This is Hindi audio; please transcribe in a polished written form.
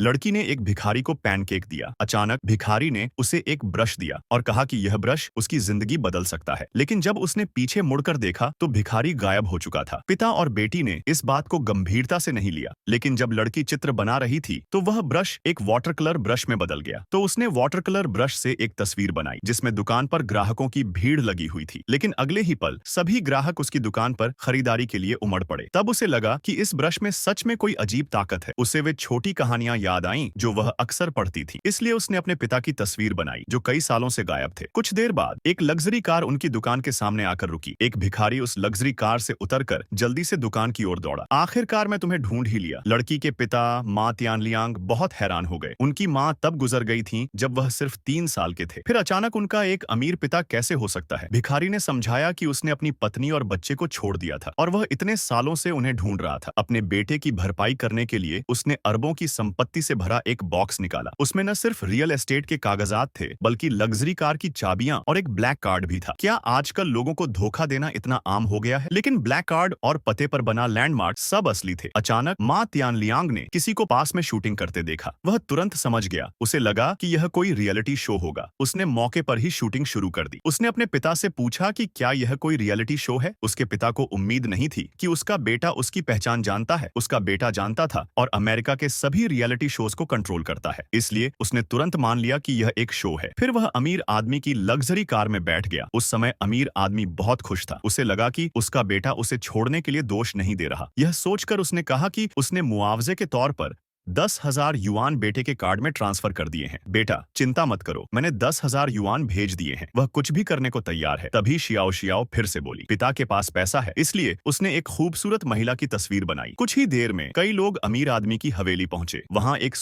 लड़की ने एक भिखारी को पैनकेक दिया। अचानक भिखारी ने उसे एक ब्रश दिया और कहा कि यह ब्रश उसकी जिंदगी बदल सकता है। लेकिन जब उसने पीछे मुड़कर देखा तो भिखारी गायब हो चुका था। पिता और बेटी ने इस बात को गंभीरता से नहीं लिया, लेकिन जब लड़की चित्र बना रही थी तो वह ब्रश एक वाटर कलर ब्रश में बदल गया। तो उसने वाटर कलर ब्रश से एक तस्वीर बनाई जिसमें दुकान पर ग्राहकों की भीड़ लगी हुई थी। लेकिन अगले ही पल सभी ग्राहक उसकी दुकान पर खरीदारी के लिए उमड़ पड़े। तब उसे लगा कि इस ब्रश में सच में कोई अजीब ताकत है। उसे वे छोटी कहानियां याद आईं जो वह अक्सर पढ़ती थी। इसलिए उसने अपने पिता की तस्वीर बनाई जो कई सालों से गायब थे। कुछ देर बाद एक लग्जरी कार उनकी दुकान के सामने आकर रुकी। एक भिखारी उस लग्जरी कार से उतरकर जल्दी से दुकान की ओर दौड़ा। आखिरकार मैं तुम्हें ढूंढ ही लिया। लड़की के पिता माँ तियानलियांग बहुत हैरान हो गए। उनकी माँ तब गुजर गई थी जब वह सिर्फ 3 साल के थे। फिर अचानक उनका एक अमीर पिता कैसे हो सकता है? भिखारी ने समझाया कि उसने अपनी पत्नी और बच्चे को छोड़ दिया था और वह इतने सालों से उन्हें ढूंढ रहा था। अपने बेटे की भरपाई करने के लिए उसने अरबों की संपत्ति से भरा एक बॉक्स निकाला। उसमें न सिर्फ रियल एस्टेट के कागजात थे बल्कि लग्जरी कार की चाबियां और एक ब्लैक कार्ड भी था। क्या आजकल लोगों को धोखा देना इतना आम हो गया है? लेकिन ब्लैक कार्ड और पते पर बना लैंडमार्क सब असली थे। अचानक माँ तियानलियांग ने किसी को पास में शूटिंग करते देखा। वह तुरंत समझ गया। उसे लगा कि यह कोई रियलिटी शो होगा। उसने मौके पर ही शूटिंग शुरू कर दी। उसने अपने पिता से पूछा कि क्या यह कोई रियलिटी शो है। उसके पिता को उम्मीद नहीं थी कि उसका बेटा उसकी पहचान जानता है। उसका बेटा जानता था और अमेरिका के सभी रियलिटी शोज को कंट्रोल करता है। इसलिए उसने तुरंत मान लिया कि यह एक शो है। फिर वह अमीर आदमी की लग्जरी कार में बैठ गया। उस समय अमीर आदमी बहुत खुश था। उसे लगा कि उसका बेटा उसे छोड़ने के लिए दोष नहीं दे रहा। यह सोचकर उसने कहा कि उसने मुआवजे के तौर पर 10,000 युआन बेटे के कार्ड में ट्रांसफर कर दिए हैं। बेटा चिंता मत करो, मैंने 10,000 युआन भेज दिए हैं। वह कुछ भी करने को तैयार है। तभी शियाओ शियाओ फिर से बोली, पिता के पास पैसा है इसलिए उसने एक खूबसूरत महिला की तस्वीर बनाई। कुछ ही देर में कई लोग अमीर आदमी की हवेली पहुंचे। वहां एक